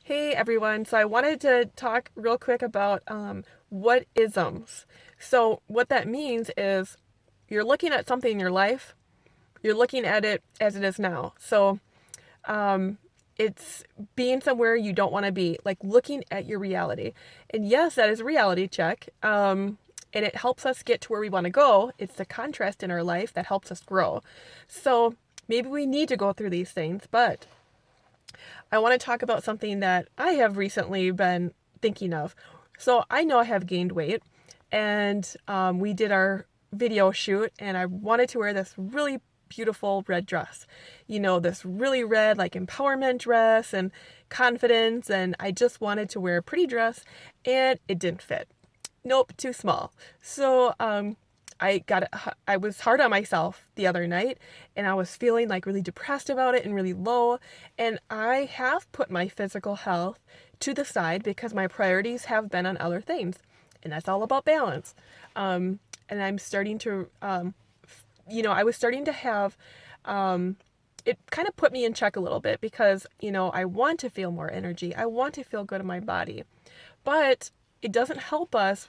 Hey everyone, so I wanted to talk real quick about what-isms. So, what that means is you're looking at something in your life, you're looking at it as it is now. So, um, it's being somewhere you don't want to be, like looking at your reality. And yes, that is a reality check. And it helps us get to where we want to go. It's the contrast in our life that helps us grow. So, maybe we need to go through these things, but I want to talk about something that I have recently been thinking of. So I know I have gained weight, and we did our video shoot, and I wanted to wear this really beautiful red dress. This really red, like empowerment dress and confidence, and I just wanted to wear a pretty dress, and it didn't fit. Nope, too small. So I was hard on myself the other night, and I was feeling like really depressed about it and really low. And I have put my physical health to the side because my priorities have been on other things. And that's all about balance. And I'm starting to, I was starting to have, it kind of put me in check a little bit because, I want to feel more energy. I want to feel good in my body. But it doesn't help us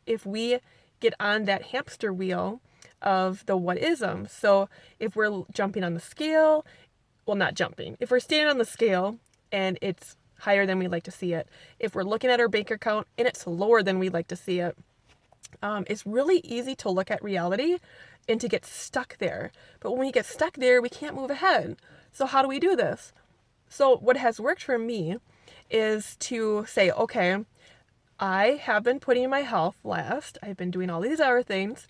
if we get on that hamster wheel of the what-isms. So if we're jumping on the scale, well, not jumping. If we're standing on the scale and it's higher than we'd like to see it, if we're looking at our bank account and it's lower than we'd like to see it, it's really easy to look at reality and to get stuck there. But when we get stuck there, we can't move ahead. So how do we do this? So what has worked for me is to say, okay, I have been putting my health last. I've been doing all these other things.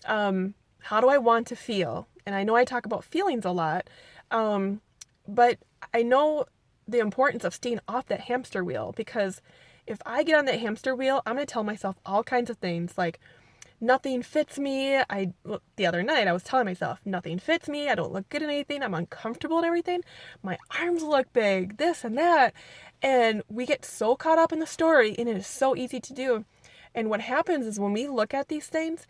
How do I want to feel? And I know I talk about feelings a lot, but I know the importance of staying off that hamster wheel, because if I get on that hamster wheel, I'm going to tell myself all kinds of things like, nothing fits me. The other night I was telling myself, nothing fits me. I don't look good in anything. I'm uncomfortable in everything. My arms look big, this and that. And we get so caught up in the story, and it is so easy to do. And what happens is when we look at these things,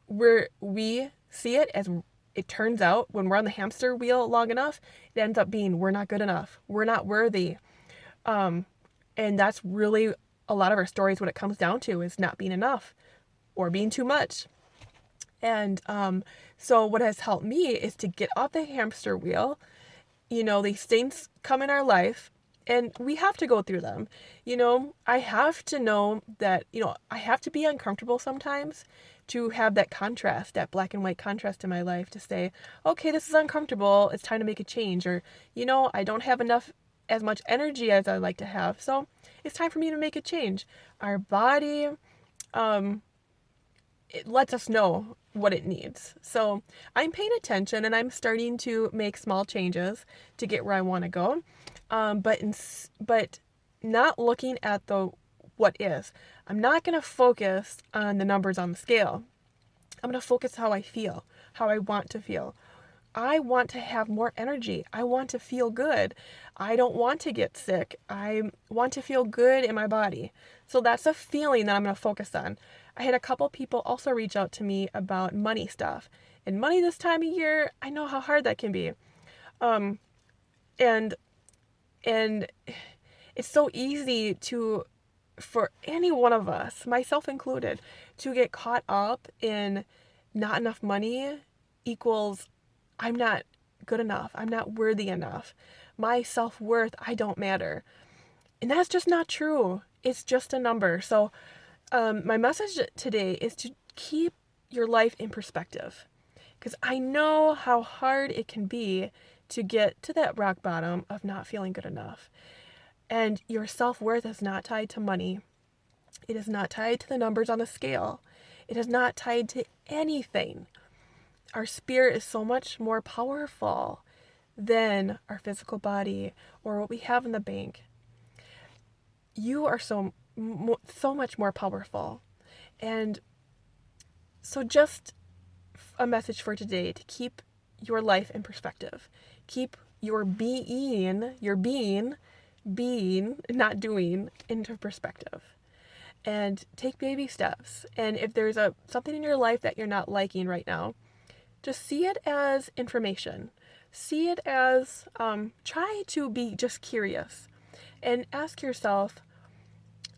we see it as, it turns out when we're on the hamster wheel long enough, it ends up being we're not good enough. We're not worthy. And that's really a lot of our stories, what it comes down to is not being enough or being too much. And so what has helped me is to get off the hamster wheel. These things come in our life and we have to go through them. I have to know that, I have to be uncomfortable sometimes to have that contrast, that black and white contrast in my life, to say, okay, this is uncomfortable. It's time to make a change. Or, I don't have as much energy as I'd like to have. So it's time for me to make a change. Our body, it lets us know what it needs. So I'm paying attention and I'm starting to make small changes to get where I want to go. But not looking at the what is. I'm not going to focus on the numbers on the scale. I'm going to focus how I feel, how I want to feel. I want to have more energy. I want to feel good. I don't want to get sick. I want to feel good in my body. So that's a feeling that I'm going to focus on. I had a couple people also reach out to me about money stuff. And money this time of year, I know how hard that can be. Um, and and it's so easy for any one of us, myself included, to get caught up in not enough money equals I'm not good enough. I'm not worthy enough. My self-worth, I don't matter. And that's just not true. It's just a number. So my message today is to keep your life in perspective, because I know how hard it can be to get to that rock bottom of not feeling good enough. And your self-worth is not tied to money. It is not tied to the numbers on the scale. It is not tied to anything. Our spirit is so much more powerful than our physical body or what we have in the bank. You are so much more powerful. And so just a message for today, to keep your life in perspective. Keep your being, not doing, into perspective. And take baby steps. And if there's something in your life that you're not liking right now, just see it as information. See it as, try to be just curious. and ask yourself,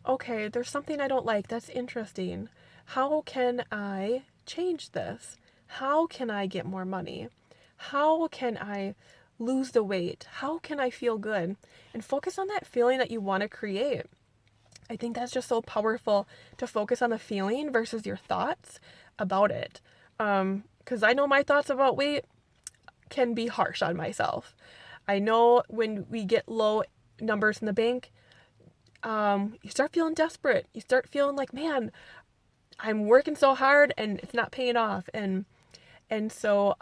okay, there's something I don't like. That's interesting. How can I change this? How can I get more money? How can I lose the weight? How can I feel good? And focus on that feeling that you want to create. I think that's just so powerful to focus on the feeling versus your thoughts about it. Because I know my thoughts about weight can be harsh on myself. I know when we get low numbers in the bank, you start feeling desperate. You start feeling like, man, I'm working so hard and it's not paying off. And so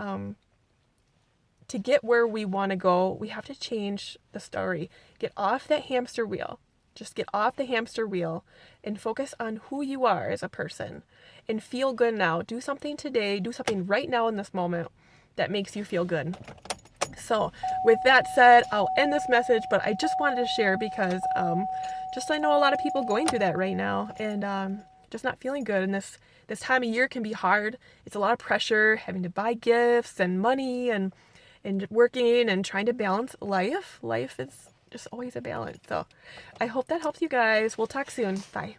to get where we want to go, we have to change the story. Get off that hamster wheel. Just get off the hamster wheel and focus on who you are as a person and feel good now. Do something today, do something right now in this moment that makes you feel good. So, with that said, I'll end this message, but I just wanted to share because just I know a lot of people going through that right now and just not feeling good. And this time of year can be hard. It's a lot of pressure, having to buy gifts and money and working and trying to balance life. Life is just always a balance. So, I hope that helps you guys. We'll talk soon. Bye.